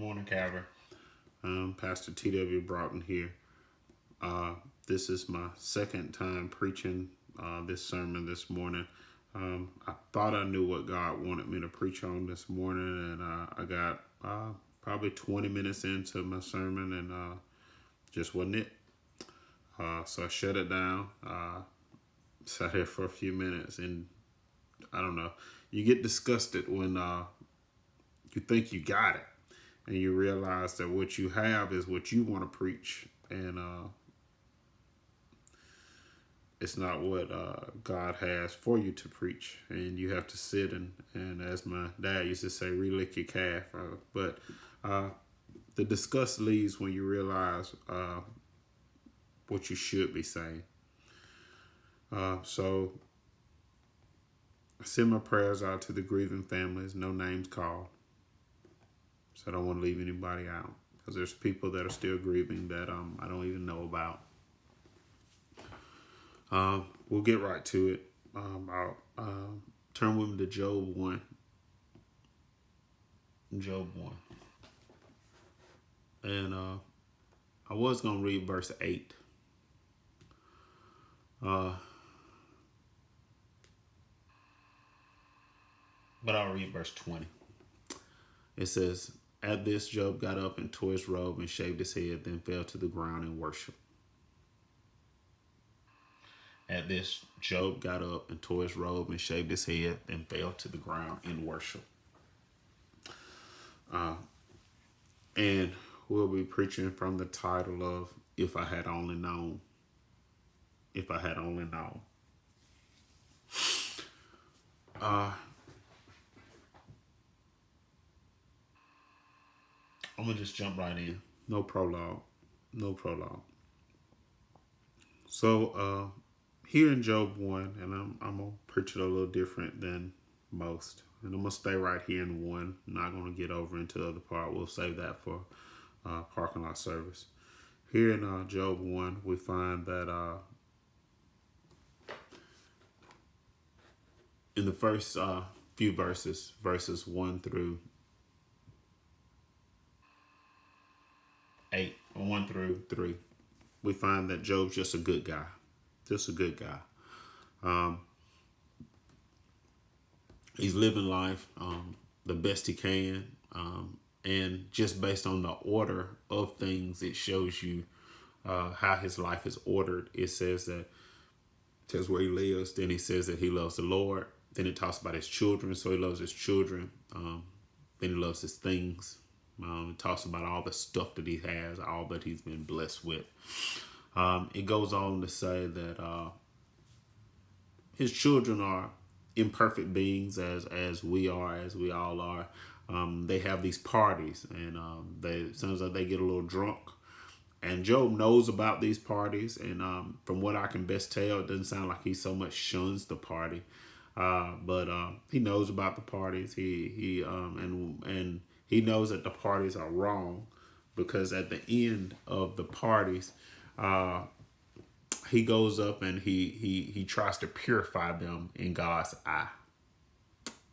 morning, Calvary. Pastor T.W. Broughton here. This is my second time preaching this sermon this morning. I thought I knew what God wanted me to preach on this morning, and I got probably 20 minutes into my sermon, and just wasn't it. So I shut it down, sat here for a few minutes, and I don't know. You get disgusted when you think you got it, and you realize that what you have is what you want to preach, and it's not what God has for you to preach, and you have to sit and as my dad used to say, relick your calf. But the disgust leaves when you realize what you should be saying. So I send my prayers out to the grieving families, no names called. So I don't want to leave anybody out, because there's people that are still grieving that I don't even know about. We'll get right to it. I'll turn with me to Job 1. Job 1. And I was going to read verse 8. But I'll read verse 20. It says, "At this Job got up and tore his robe and shaved his head, then fell to the ground and worshiped." At this Job got up and tore his robe and shaved his head, then fell to the ground in worship. And we'll be preaching from the title of "If I Had Only Known." If I had only known. I'm going to just jump right in. No prologue. So, here in Job 1, and I'm going to preach it a little different than most. And I'm going to stay right here in 1. I'm not going to get over into the other part. We'll save that for parking lot service. Here in Job 1, we find that in the first few verses 1 through 8, 1 through 3, we find that Job's just a good guy. He's living life the best he can. And just based on the order of things, it shows you how his life is ordered. It says where he lives. Then he says that he loves the Lord. Then it talks about his children. So he loves his children. Then he loves his things. It talks about all the stuff that he has, all that he's been blessed with. It goes on to say that his children are imperfect beings, as we are, as we all are. They have these parties, and it sounds like they get a little drunk. And Job knows about these parties, and from what I can best tell, it doesn't sound like he so much shuns the party, but he knows about the parties. And he knows that the parties are wrong, because at the end of the parties, he goes up and he tries to purify them in God's eye.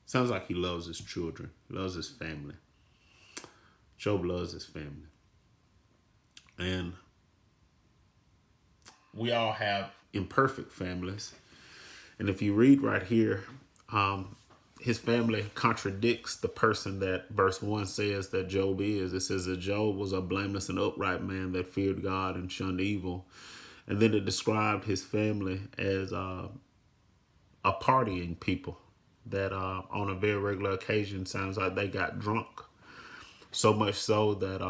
Sounds like he loves his children, loves his family. Job loves his family. And we all have imperfect families. And if you read right here, his family contradicts the person that verse 1 says that Job is. It says that Job was a blameless and upright man that feared God and shunned evil. And then it described his family as a partying people that on a very regular occasion sounds like they got drunk. So much so that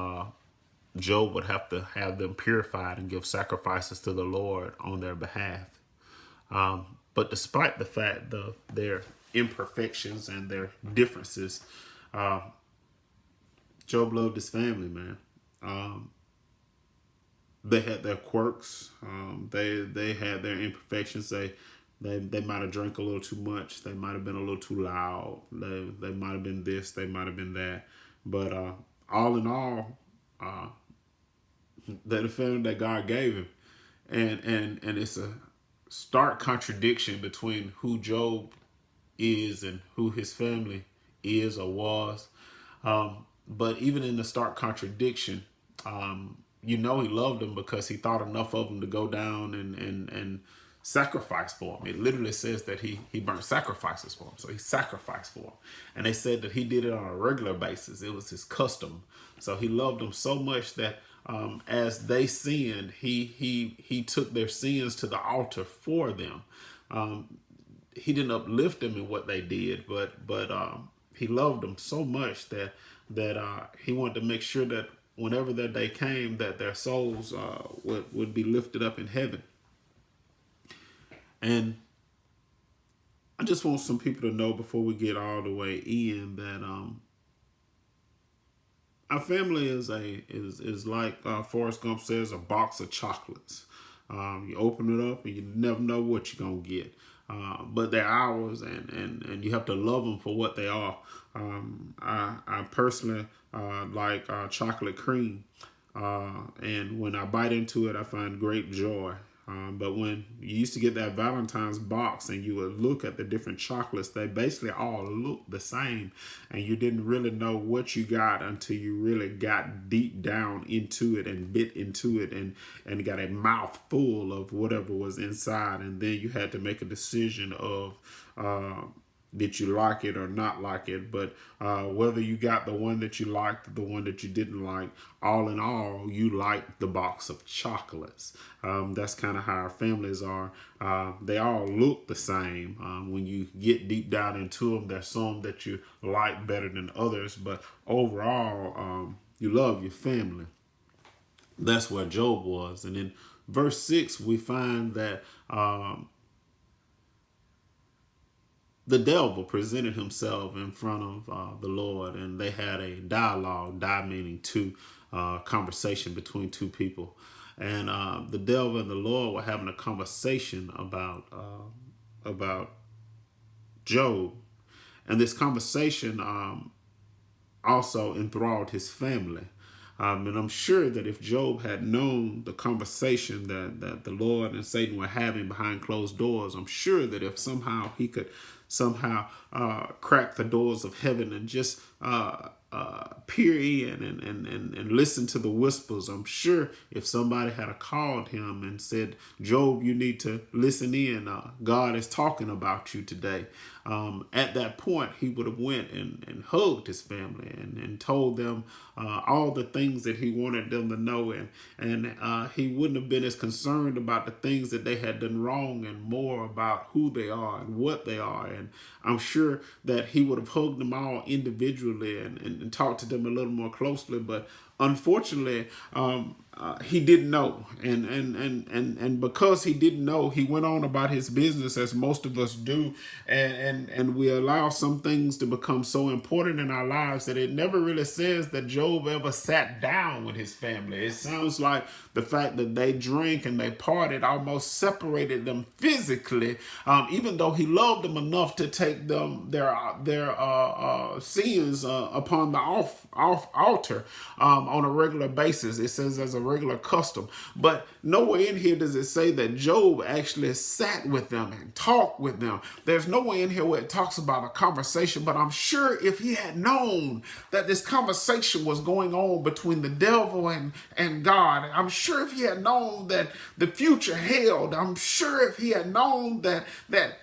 Job would have to have them purified and give sacrifices to the Lord on their behalf. But despite the fact of their imperfections and their differences, Job loved his family, man. They had their quirks. They had their imperfections. They might have drank a little too much. They might have been a little too loud. They might have been this. They might have been that. But all in all, they're the family that God gave him, and it's a stark contradiction between who Job is and who his family is or was. But even in the stark contradiction, you know he loved them because he thought enough of them to go down and sacrifice for him. It literally says that he burnt sacrifices for him. So he sacrificed for him. And they said that he did it on a regular basis. It was his custom. So he loved them so much that as they sinned, he took their sins to the altar for them. He didn't uplift them in what they did, but he loved them so much that he wanted to make sure that whenever that day came, that their souls would be lifted up in heaven. And I just want some people to know before we get all the way in that our family is like Forrest Gump says, a box of chocolates. You open it up and you never know what you're gonna get. But they're ours, and you have to love them for what they are. I personally like chocolate cream, and when I bite into it, I find great joy. But when you used to get that Valentine's box and you would look at the different chocolates, they basically all look the same. And you didn't really know what you got until you really got deep down into it and bit into it and got a mouthful of whatever was inside. And then you had to make a decision of did you like it or not like it. But whether you got the one that you liked, the one that you didn't like, all in all, you liked the box of chocolates. That's kind of how our families are. They all look the same. When you get deep down into them, there's some that you like better than others. But overall, you love your family. That's where Job was. And in verse 6, we find that the devil presented himself in front of the Lord, and they had a dialogue, meaning two, conversation between two people. And the devil and the Lord were having a conversation about Job. And this conversation also enthralled his family. And I'm sure that if Job had known the conversation that the Lord and Satan were having behind closed doors, I'm sure that if somehow he could crack the doors of heaven and just peer in and listen to the whispers, I'm sure if somebody had called him and said, Job, you need to listen in. God is talking about you today. At that point, he would have went and hugged his family and told them all the things that he wanted them to know. And he wouldn't have been as concerned about the things that they had done wrong and more about who they are and what they are. And I'm sure that he would have hugged them all individually and talked to them a little more closely. But unfortunately, he didn't know, and because he didn't know, he went on about his business as most of us do, and we allow some things to become so important in our lives that it never really says that Job ever sat down with his family. It sounds like the fact that they drank and they partied almost separated them physically, even though he loved them enough to take them their sins upon the altar on a regular basis. It says as a regular custom, but nowhere in here does it say that Job actually sat with them and talked with them. There's nowhere in here where it talks about a conversation, but I'm sure if he had known that this conversation was going on between the devil and God, I'm sure if he had known that the future held, I'm sure if he had known that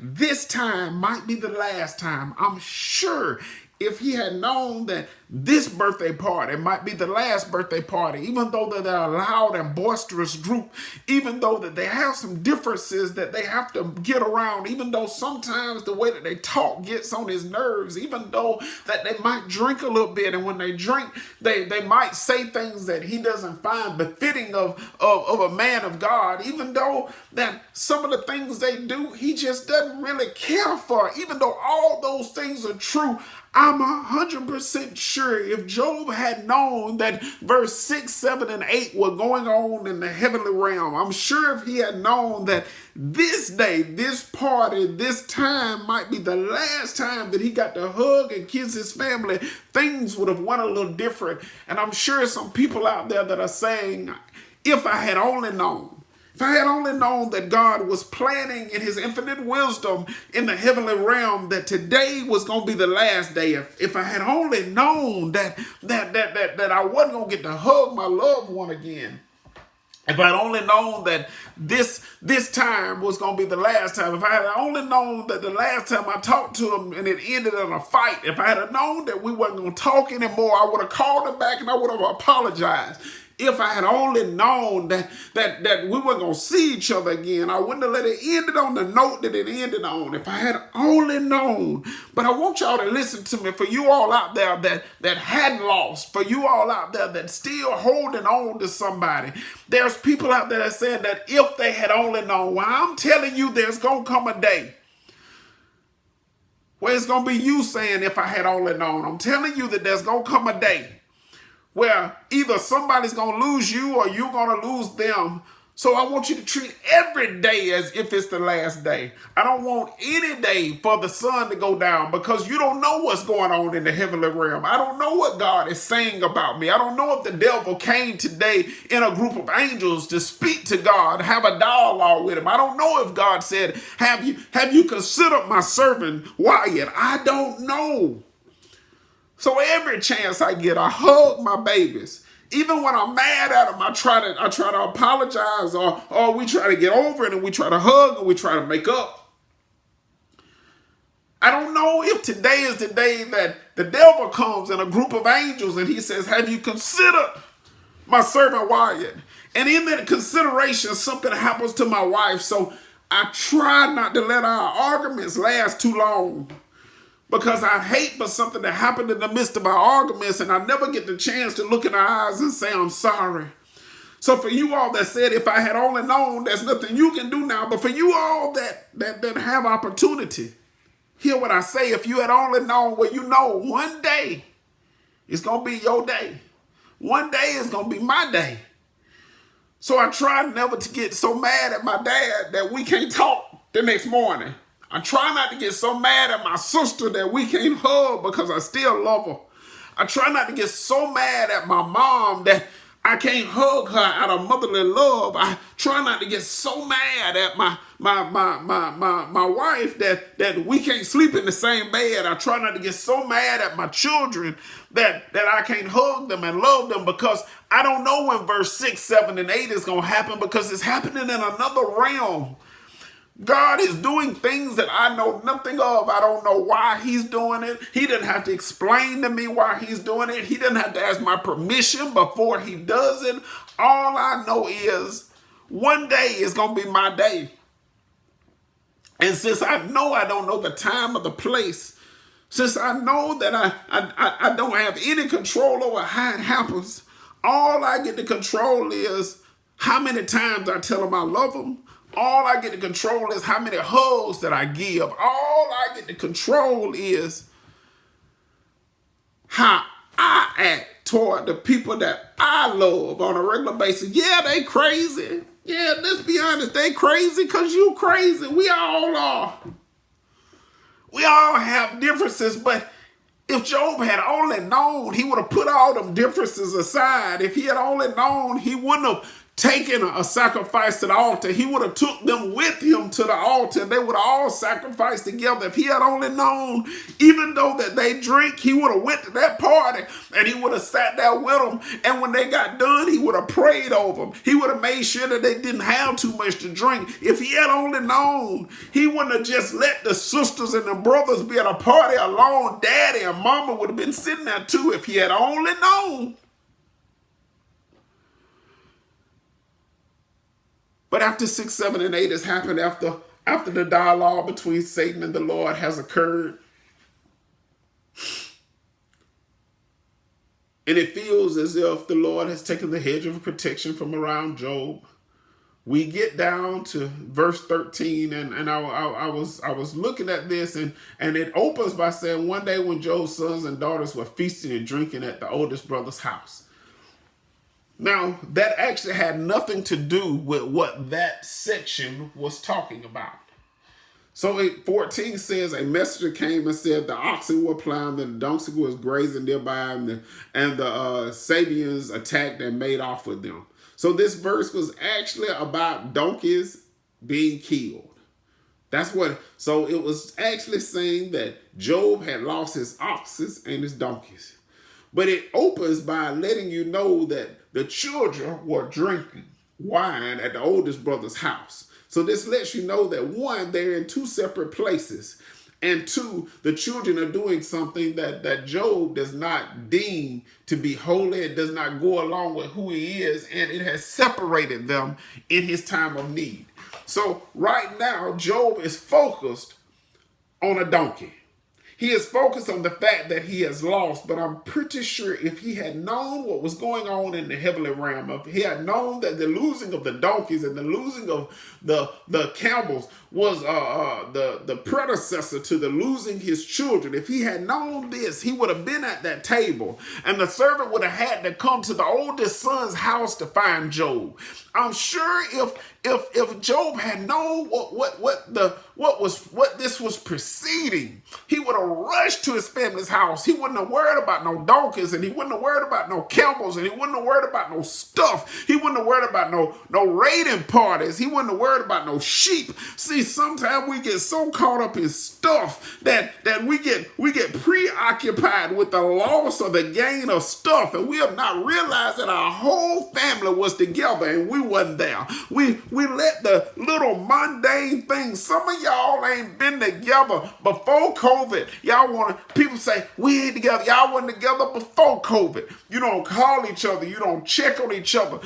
this time might be the last time, I'm sure if he had known that this birthday party might be the last birthday party, even though that they're a loud and boisterous group, even though that they have some differences that they have to get around, even though sometimes the way that they talk gets on his nerves, even though that they might drink a little bit, and when they drink, they might say things that he doesn't find befitting of a man of God, even though that some of the things they do, he just doesn't really care for, even though all those things are true. I'm 100% sure if Job had known that verse 6, 7, and 8 were going on in the heavenly realm, I'm sure if he had known that this day, this party, this time might be the last time that he got to hug and kiss his family, things would have went a little different. And I'm sure some people out there that are saying, if I had only known, If I had only known that God was planning in his infinite wisdom in the heavenly realm that today was going to be the last day, if I had only known that I wasn't going to get to hug my loved one again, if I had only known that this time was going to be the last time, if I had only known that the last time I talked to him and it ended in a fight, if I had known that we wasn't going to talk anymore, I would have called him back and I would have apologized. If I had only known that we weren't going to see each other again, I wouldn't have let it end it on the note that it ended on. If I had only known. But I want y'all to listen to me. For you all out there that hadn't lost, for you all out there that still holding on to somebody, there's people out there that said that if they had only known. Well, I'm telling you, there's going to come a day where it's going to be you saying, if I had only known. I'm telling you that there's going to come a day where either somebody's going to lose you or you're going to lose them. So I want you to treat every day as if it's the last day. I don't want any day for the sun to go down because you don't know what's going on in the heavenly realm. I don't know what God is saying about me. I don't know if the devil came today in a group of angels to speak to God, have a dialogue with him. I don't know if God said, have you considered my servant Wyatt? I don't know. So every chance I get, I hug my babies. Even when I'm mad at them, I try to apologize or we try to get over it and we try to hug and we try to make up. I don't know if today is the day that the devil comes in a group of angels and he says, have you considered my servant Wyatt? And in that consideration, something happens to my wife. So I try not to let our arguments last too long. Because I hate for something to happen in the midst of our arguments and I never get the chance to look in her eyes and say, I'm sorry. So for you all that said, if I had only known, there's nothing you can do now. But for you all that have opportunity, hear what I say. If you had only known, well, you know, one day it's going to be your day. One day is going to be my day. So I try never to get so mad at my dad that we can't talk the next morning. I try not to get so mad at my sister that we can't hug because I still love her. I try not to get so mad at my mom that I can't hug her out of motherly love. I try not to get so mad at my wife that we can't sleep in the same bed. I try not to get so mad at my children that I can't hug them and love them because I don't know when verse 6, 7, and 8 is going to happen because it's happening in another realm. God is doing things that I know nothing of. I don't know why he's doing it. He didn't have to explain to me why he's doing it. He didn't have to ask my permission before he does it. All I know is one day is going to be my day. And since I know I don't know the time or the place, since I know that I don't have any control over how it happens, all I get to control is how many times I tell them I love them. All I get to control is how many hugs that I give. All I get to control is how I act toward the people that I love on a regular basis. Yeah, they crazy. Yeah, let's be honest. They crazy because you crazy. We all are. We all have differences, but if Job had only known, he would have put all them differences aside. If he had only known, he wouldn't have taken a sacrifice to the altar. He would have took them with him to the altar. They would have all sacrificed together. If he had only known, even though that they drink, he would have went to that party and he would have sat there with them. And when they got done, he would have prayed over them. He would have made sure that they didn't have too much to drink. If he had only known, he wouldn't have just let the sisters and the brothers be at a party alone. Daddy and mama would have been sitting there too if he had only known. But after 6, 7, and 8 has happened, after the dialogue between Satan and the Lord has occurred, and it feels as if the Lord has taken the hedge of protection from around Job, we get down to verse 13, and I was looking at this, and it opens by saying, one day when Job's sons and daughters were feasting and drinking at the oldest brother's house. Now, that actually had nothing to do with what that section was talking about. So 14 says, a messenger came and said the oxen were plowing and the donkey was grazing nearby, and the Sabians attacked and made off with them. So this verse was actually about donkeys being killed. That's what, so it was actually saying that Job had lost his oxes and his donkeys. But it opens by letting you know that the children were drinking wine at the oldest brother's house. So this lets you know that one, they're in two separate places. And two, the children are doing something that Job does not deem to be holy. It does not go along with who he is. And it has separated them in his time of need. So right now, Job is focused on a donkey. He is focused on the fact that he has lost, but I'm pretty sure if he had known what was going on in the heavenly realm, if he had known that the losing of the donkeys and the losing of the camels was the predecessor to the losing his children, if he had known this, he would have been at that table, and the servant would have had to come to the oldest son's house to find Job. I'm sure if Job had known what this was preceding, he would have rushed to his family's house. He wouldn't have worried about no donkeys, and he wouldn't have worried about no camels, and he wouldn't have worried about no stuff. He wouldn't have worried about no raiding parties. He wouldn't have worried about no sheep. See, sometimes we get so caught up in stuff that we get preoccupied with the loss or the gain of stuff, and we have not realized that our whole family was together and we wasn't there. We let the little mundane things. Some of y'all ain't been together before COVID. Y'all people say we ain't together. Y'all wasn't together before COVID. You don't call each other. You don't check on each other.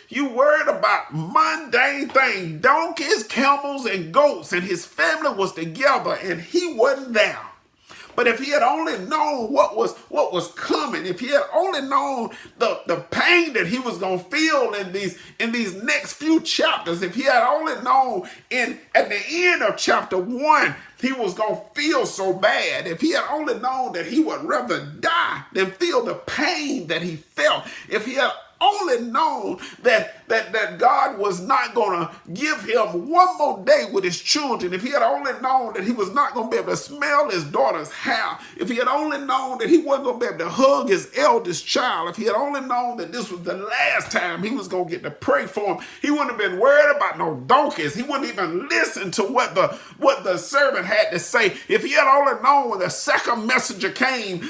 You worried about mundane things, donkeys, camels, and goats, and his family was together and he wasn't there. But if he had only known what was coming, if he had only known the pain that he was going to feel in these next few chapters, if he had only known at the end of chapter 1, he was going to feel so bad. If he had only known that he would rather die than feel the pain that he felt, if he had only known that God was not going to give him one more day with his children, if he had only known that he was not going to be able to smell his daughter's hair, if he had only known that he wasn't going to be able to hug his eldest child, if he had only known that this was the last time he was going to get to pray for him, he wouldn't have been worried about no donkeys. He wouldn't even listen to what the servant had to say. If he had only known when the second messenger came,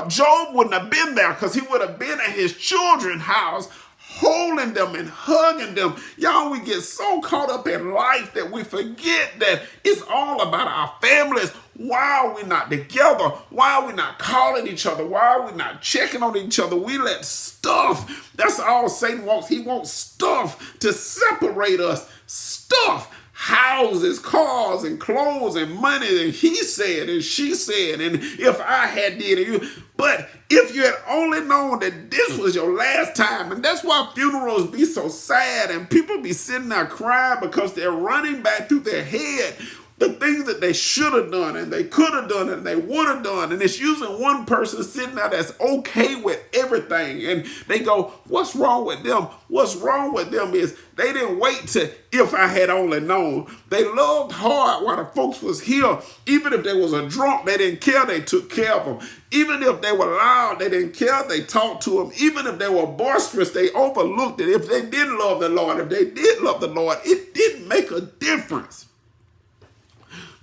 Job wouldn't have been there, because he would have been at his children's house holding them and hugging them. Y'all, we get so caught up in life that we forget that it's all about our families. Why are we not together? Why are we not calling each other? Why are we not checking on each other? We let stuff, that's all Satan wants. He wants stuff to separate us. Stuff. Houses, cars, and clothes, and money, and he said, and she said, and if I had did it, but if you had only known that this was your last time, and that's why funerals be so sad, and people be sitting there crying because they're running back through their head the things that they should have done, and they could have done, and they would have done, and it's usually one person sitting there that's okay with everything, and they go, what's wrong with them? What's wrong with them is they didn't wait to if I had only known. They loved hard while the folks was here. Even if there was a drunk, they didn't care, they took care of them. Even if they were loud, they didn't care, they talked to them. Even if they were boisterous, they overlooked it. If they didn't love the Lord, if they did love the Lord, it didn't make a difference.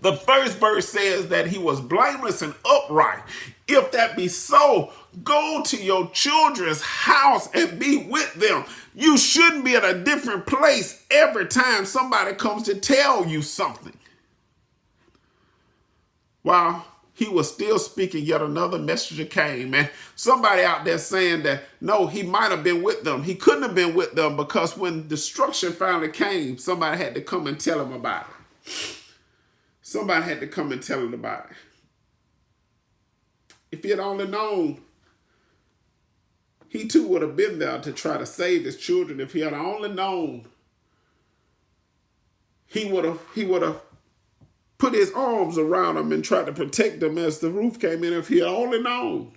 The first verse says that he was blameless and upright. If that be so, go to your children's house and be with them. You shouldn't be at a different place every time somebody comes to tell you something. While he was still speaking, yet another messenger came, and somebody out there saying that, no, he might have been with them. He couldn't have been with them because when destruction finally came, somebody had to come and tell him about it. Somebody had to come and tell him about it. If he had only known, he too would have been there to try to save his children. If he had only known, he would have put his arms around them and tried to protect them as the roof came in. If he had only known.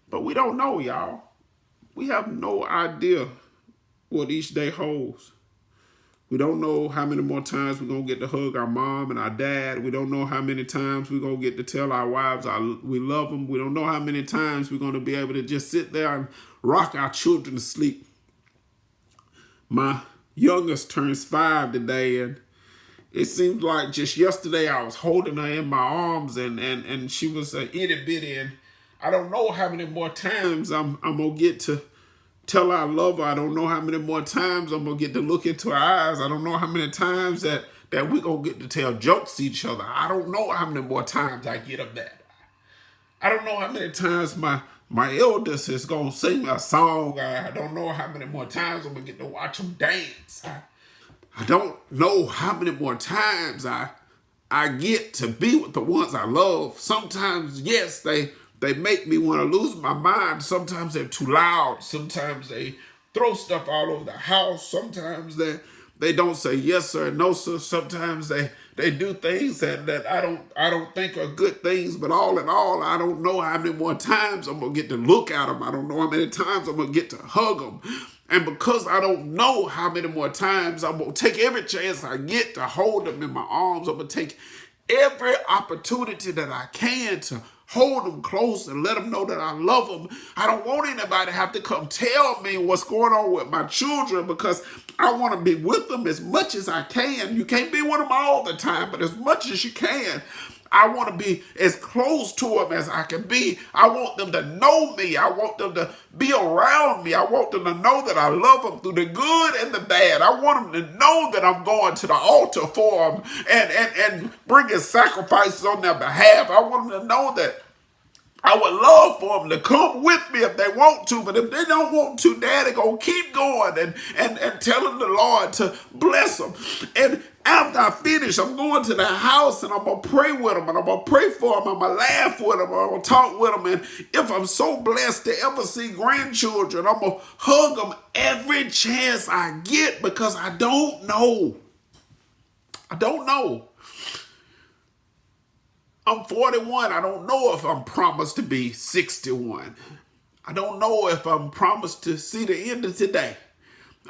But we don't know, y'all. We have no idea what each day holds. We don't know how many more times we're going to get to hug our mom and our dad. We don't know how many times we're going to get to tell our wives we love them. We don't know how many times we're going to be able to just sit there and rock our children to sleep. My youngest turns 5 today, and it seems like just yesterday I was holding her in my arms, and she was an itty bitty, and I don't know how many more times I'm going to get to tell her I love her. I don't know how many more times I'm going to get to look into her eyes. I don't know how many times that we're going to get to tell jokes to each other. I don't know how many more times I get of that. I don't know how many times my eldest is going to sing a song. I don't know how many more times I'm going to get to watch them dance. I don't know how many more times I get to be with the ones I love. Sometimes, yes, they make me want to lose my mind. Sometimes they're too loud. Sometimes they throw stuff all over the house. Sometimes they don't say yes sir, no sir. Sometimes they do things that I don't think are good things. But all in all, I don't know how many more times I'm gonna get to look at them. I don't know how many times I'm gonna get to hug them. And because I don't know how many more times, I'm going to take every chance I get to hold them in my arms. I'm going to take every opportunity that I can to hold them close and let them know that I love them. I don't want anybody to have to come tell me what's going on with my children, because I want to be with them as much as I can. You can't be with them all the time, but as much as you can. I want to be as close to them as I can be. I want them to know me. I want them to be around me. I want them to know that I love them through the good and the bad. I want them to know that I'm going to the altar for them and bringing sacrifices on their behalf. I want them to know that I would love for them to come with me if they want to, but if they don't want to, Daddy gonna keep going and telling the Lord to bless them. And after I finish, I'm going to the house and I'm gonna pray with them, and I'm gonna pray for them. I'm gonna laugh with them, I'm gonna talk with them, and if I'm so blessed to ever see grandchildren, I'm gonna hug them every chance I get, because I don't know. I don't know. I'm 41. I don't know if I'm promised to be 61. I don't know if I'm promised to see the end of today.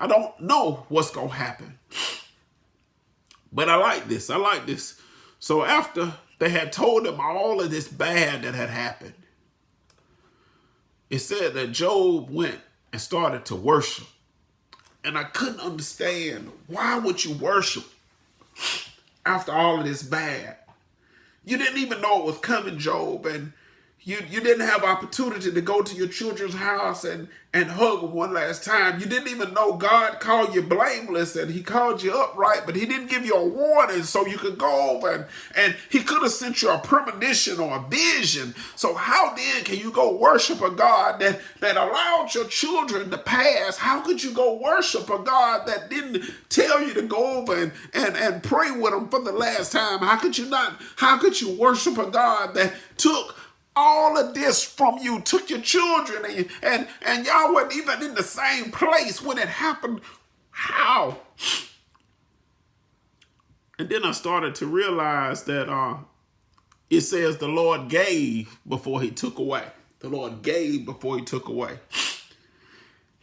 I don't know what's going to happen. But I like this. I like this. So after they had told him all of this bad that had happened, it said that Job went and started to worship. And I couldn't understand, why would you worship after all of this bad? You didn't even know it was coming, Job, and you didn't have opportunity to go to your children's house and hug them one last time. You didn't even know God called you blameless and he called you upright, but he didn't give you a warning so you could go over and he could have sent you a premonition or a vision. So how then can you go worship a God that allowed your children to pass? How could you go worship a God that didn't tell you to go over and pray with them for the last time? How could you worship a God that took all of this from you, took your children, and y'all weren't even in the same place when it happened? How? And then I started to realize that it says the Lord gave before he took away. The Lord gave before he took away.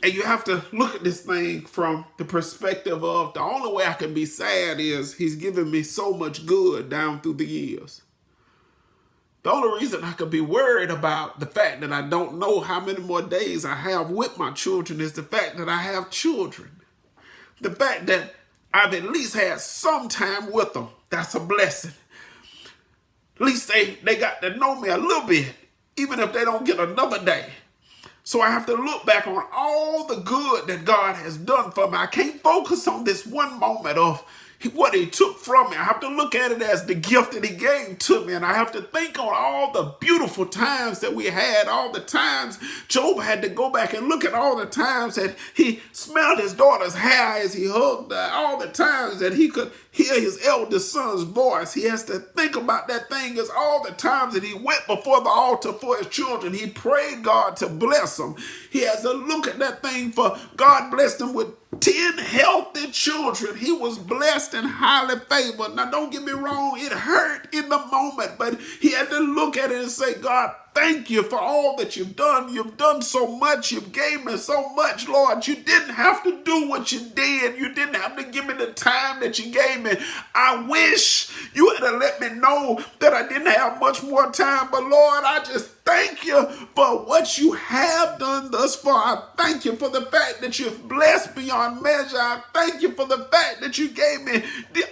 And you have to look at this thing from the perspective of, the only way I can be sad is he's given me so much good down through the years. The only reason I could be worried about the fact that I don't know how many more days I have with my children is the fact that I have children. The fact that I've at least had some time with them, that's a blessing. At least they got to know me a little bit, even if they don't get another day. So I have to look back on all the good that God has done for me. I can't focus on this one moment of what he took from me. I have to look at it as the gift that he gave to me. And I have to think on all the beautiful times that we had, all the times Job had to go back and look at all the times that he smelled his daughter's hair as he hugged her, all the times that he could hear his eldest son's voice. He has to think about that thing as all the times that he went before the altar for his children. He prayed God to bless them. He has to look at that thing for God blessed him with 10 healthy children. He was blessed and highly favored. Now, don't get me wrong, it hurt in the moment, but he had to look at it and say, God, thank you for all that you've done. You've done so much. You've gave me so much, Lord. You didn't have to do what you did. You didn't have to give me the time that you gave me. I wish you had to let me know that I didn't have much more time, but Lord, I just thank you for what you have done thus far. I thank you for the fact that you've blessed beyond measure. I thank you for the fact that you gave me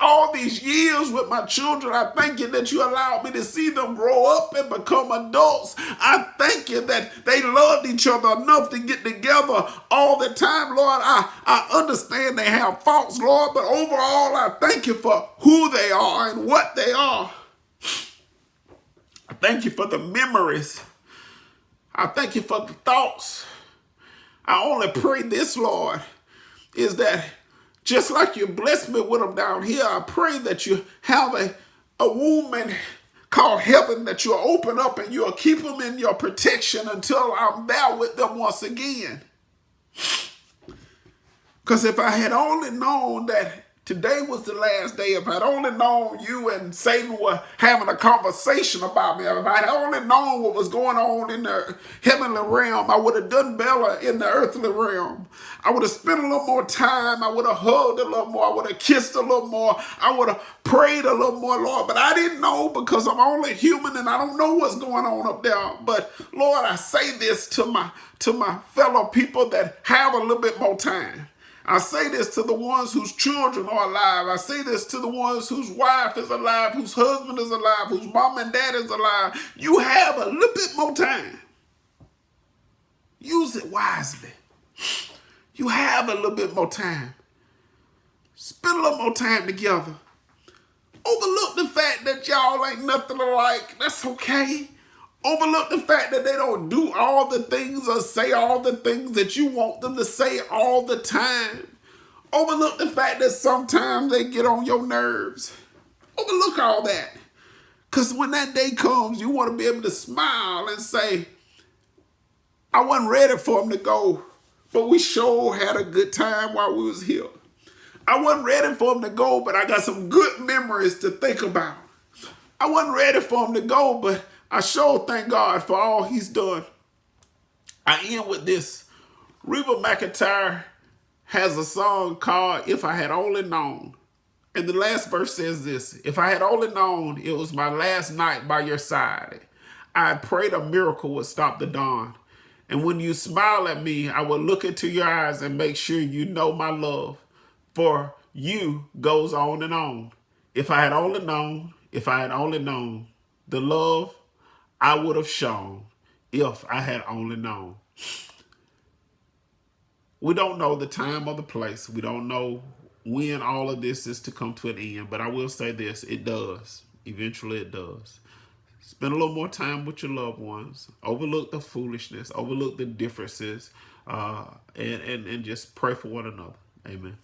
all these years with my children. I thank you that you allowed me to see them grow up and become adults. I thank you that they loved each other enough to get together all the time, Lord. I understand they have faults, Lord, but overall, I thank you for who they are and what they are. I thank you for the memories. I thank you for the thoughts. I only pray this, Lord, is that just like you blessed me with them down here, I pray that you have a woman called heaven that you'll open up and you'll keep them in your protection until I'm there with them once again. Because if I had only known that today was the last day, if I'd only known you and Satan were having a conversation about me, if I'd only known what was going on in the heavenly realm, I would have done better in the earthly realm. I would have spent a little more time. I would have hugged a little more. I would have kissed a little more. I would have prayed a little more, Lord. But I didn't know because I'm only human and I don't know what's going on up there. But Lord, I say this to my fellow people that have a little bit more time. I say this to the ones whose children are alive. I say this to the ones whose wife is alive, whose husband is alive, whose mom and dad is alive. You have a little bit more time. Use it wisely. You have a little bit more time. Spend a little more time together. Overlook the fact that y'all ain't nothing alike. That's okay. Overlook the fact that they don't do all the things or say all the things that you want them to say all the time. Overlook the fact that sometimes they get on your nerves. Overlook all that. Because when that day comes, you want to be able to smile and say, I wasn't ready for them to go, but we sure had a good time while we was here. I wasn't ready for them to go, but I got some good memories to think about. I wasn't ready for them to go, but I sure thank God for all he's done. I end with this. Reba McEntire has a song called If I Had Only Known. And the last verse says this: if I had only known it was my last night by your side, I prayed a miracle would stop the dawn. And when you smile at me, I will look into your eyes and make sure you know my love for you goes on and on. If I had only known, if I had only known the love I would have shown if I had only known. We don't know the time or the place. We don't know when all of this is to come to an end. But I will say this, it does. Eventually it does. Spend a little more time with your loved ones. Overlook the foolishness. Overlook the differences. And just pray for one another. Amen.